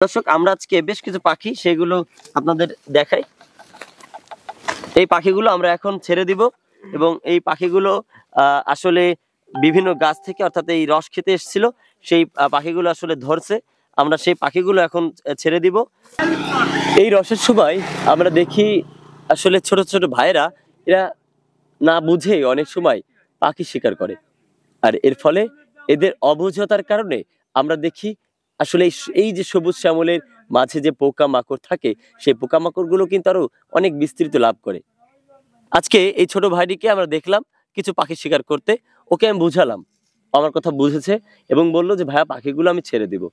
দর্শক আমরা আজকে বেশ কিছু পাখি সেগুলো আপনাদের দেখাই। এই পাখিগুলো আমরা এখন ছেড়ে দিব এবং এই পাখিগুলো আসলে বিভিন্ন গাছ থেকে অর্থাৎ এই রস খেতে এসেছিল, সেই পাখিগুলো আসলে ধরছে। আমরা সেই পাখিগুলো এখন ছেড়ে দিব। এই রসের সময় আমরা দেখি আসলে ছোট ছোট ভাইরা এরা না বুঝে অনেক সময় পাখি শিকার করে, আর এর ফলে এদের অবুঝতার কারণে আমরা দেখি আসলে এই যে সবুজ শ্যামলের মাঝে যে পোকামাকড় থাকে, সেই পোকামাকড়গুলো কিন্তু আরো অনেক বিস্তৃত লাভ করে। আজকে এই ছোট ভাইটিকে আমরা দেখলাম কিছু পাখি শিকার করতে, ওকে আমি বুঝালাম, আমার কথা বুঝেছে এবং বললো যে ভাইয়া পাখিগুলো আমি ছেড়ে দিব।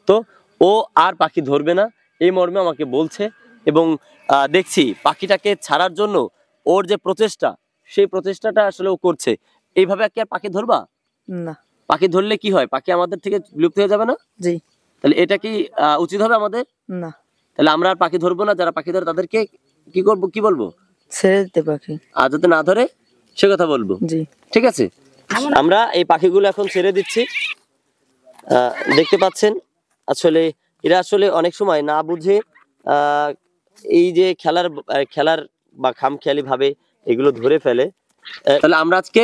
তো ও আর পাখি ধরবে না এই মর্মে আমাকে বলছে এবং দেখছি পাখিটাকে ছাড়ার জন্য ওর যে প্রচেষ্টা, সেই প্রচেষ্টাটা আসলে ও করছে। এইভাবে কি আর পাখি ধরবা? না। পাখি ধরলে কি হয়? পাখি আমাদের থেকে বিলুপ্ত হয়ে যাবে না? জি। তাহলে এটা কি উচিত হবে আমাদের? না। তাহলে আমরা আর পাখি ধরবো না, যারা পাখি ধরে তাদেরকে কি করবো, কি বলবো? ছেড়ে দিতে পাখি। আর যদি না ধরে সে কথা বলবো। জি ঠিক আছে, আমরা এই পাখিগুলো এখন ছেড়ে দিচ্ছি। দেখতে পাচ্ছেন আসলে এরা আসলে অনেক সময় না বুঝে এই যে খেলার বা খামখেয়ালি ভাবে এগুলো ধরে ফেলে। তাহলে আমরা আজকে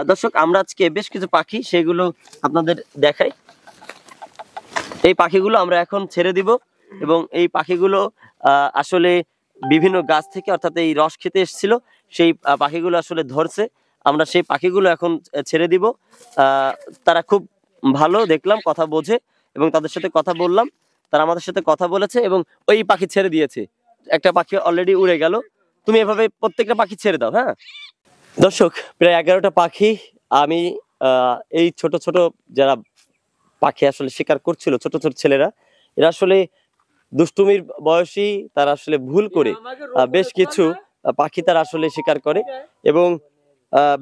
দর্শক আমরা আজকে বেশ কিছু পাখি সেগুলো আপনাদের দেখাই। এই পাখিগুলো আমরা এখন ছেড়ে দিব এবং এই পাখিগুলো আসলে বিভিন্ন গাছ থেকে অর্থাৎ এই রস খেতে এসেছিল, সেই পাখিগুলো আসলে ধরছে। আমরা সেই পাখিগুলো এখন ছেড়ে দিব। তারা খুব ভালো দেখলাম, কথা বোঝে এবং তাদের সাথে কথা বললাম, তারা আমাদের সাথে কথা বলেছে এবং ওই পাখি ছেড়ে দিয়েছে। একটা পাখি অলরেডি উড়ে গেল। তুমি এভাবে প্রত্যেকটা পাখি ছেড়ে দাও। হ্যাঁ দর্শক, প্রায় 11টা পাখি আমি এই ছোট ছোট যারা পাখি আসলে শিকার করছিল, ছোট ছোট ছেলেরা, এরা আসলে দুষ্টুমির বয়সী, তারা আসলে ভুল করে বেশ কিছু পাখি তারা আসলে শিকার করে এবং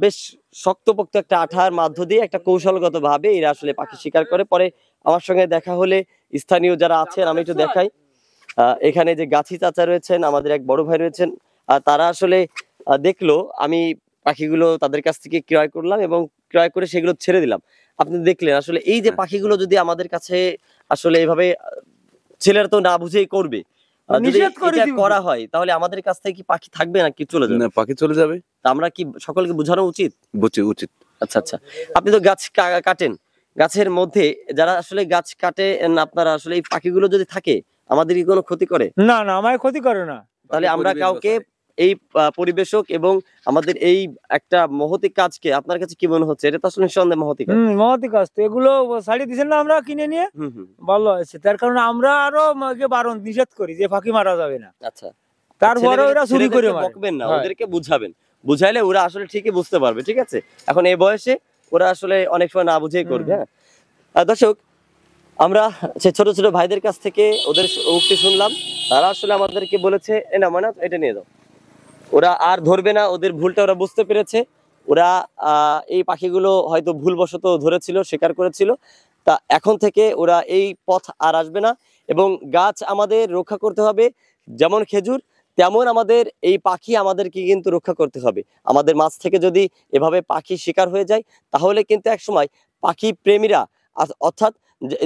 বেশ শক্তপোক্ত একটা আঠার মাধ্য দিয়ে একটা কৌশলগত ভাবে এরা আসলে পাখি শিকার করে। পরে আমার সঙ্গে দেখা হলে স্থানীয় যারা আছেন, আমি একটু দেখাই, এখানে যে গাছি চাচা রয়েছেন, আমাদের এক বড় ভাই রয়েছেন, তারা আসলে দেখলো আমি পাখিগুলো তাদের কাছ থেকে ক্রয় করলাম এবং ক্রয় করে সেগুলো ছেড়ে দিলাম। আপনি দেখলেন আসলে এই যে পাখিগুলো যদি আমাদের কাছে আসলে এভাবে ছেলেরা তো না বুঝেই করবে, যদি এটা করা হয় তাহলে আমাদের কাছ থেকে কি পাখি থাকবে নাকি চলে যাবে? না, পাখি চলে যাবে। আমরা কি সকলকে বোঝানো উচিত? উচিত। আচ্ছা আচ্ছা, আপনি তো গাছ কাটেন, গাছের মধ্যে যারা আসলে গাছ কাটে, আপনারা আসলে এই পাখিগুলো যদি থাকে আমাদের কি কোনো ক্ষতি করে? না না, আমায় ক্ষতি করে না। তাহলে আমরা কাউকে এই পরিবেশক এবং আমাদের এই একটা মহতি কাজকে আপনার কাছে কি মনে হচ্ছে? এটা তো আসলে নিঃসন্দেহে মহতি কাজ। মহতি কাজ তো, এগুলো ছাড়িয়ে দিচ্ছেন না আমরা কিনে নিয়ে, ভালো হয়েছে। তার কারণে আমরা আরো বারণ নিষেধ করি যে পাখি মারা যাবে না। আচ্ছা, তারপরে ওরা চুরি করে বকবেন না, ওদেরকে বুঝাবেন, বুঝাইলে ওরা আসলে ঠিকই বুঝতে পারবে। ঠিক আছে, এখন এই বয়সে ওরা আসলে অনেক সময় না বুঝেই করবে। হ্যাঁ দর্শক, আমরা সে ছোট ছোট ভাইদের কাছ থেকে ওদের উক্তি শুনলাম। তারা আসলে আমাদেরকে বলেছে না মানে এটা নিয়ে যাও, ওরা আর ধরবে না, ওদের ভুলটা ওরা বুঝতে পেরেছে। ওরা এই পাখিগুলো হয়তো ভুলবশত ধরেছিল, শিকার করেছিল, তা এখন থেকে ওরা এই পথ আর আসবে না। এবং গাছ আমাদের রক্ষা করতে হবে, যেমন খেজুর তেমন আমাদের এই পাখি আমাদেরকে কিন্তু রক্ষা করতে হবে। আমাদের মাছ থেকে যদি এভাবে পাখি শিকার হয়ে যায় তাহলে কিন্তু একসময় পাখি প্রেমীরা অর্থাৎ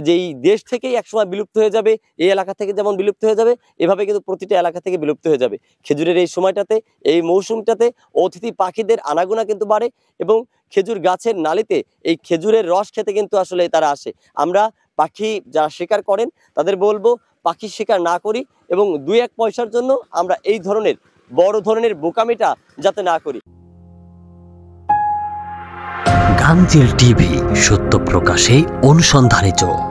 যেই দেশ থেকেই একসময় বিলুপ্ত হয়ে যাবে, এই এলাকা থেকে যেমন বিলুপ্ত হয়ে যাবে, এভাবে কিন্তু প্রতিটা এলাকা থেকে বিলুপ্ত হয়ে যাবে। খেজুরের এই সময়টাতে, এই মৌসুমটাতে অতিথি পাখিদের আনাগোনা কিন্তু বাড়ে এবং খেজুর গাছের নালিতে এই খেজুরের রস খেতে কিন্তু আসলে তারা আসে। আমরা পাখি যারা শিকার করেন তাদের বলবো পাখি শিকার না করি এবং 2-1 পয়সার জন্য আমরা এই ধরনের বড় ধরনের বোকামিটা যাতে না করি। গাংচিল টিভি, সত্য প্রকাশে অনুসন্ধানী চোখ।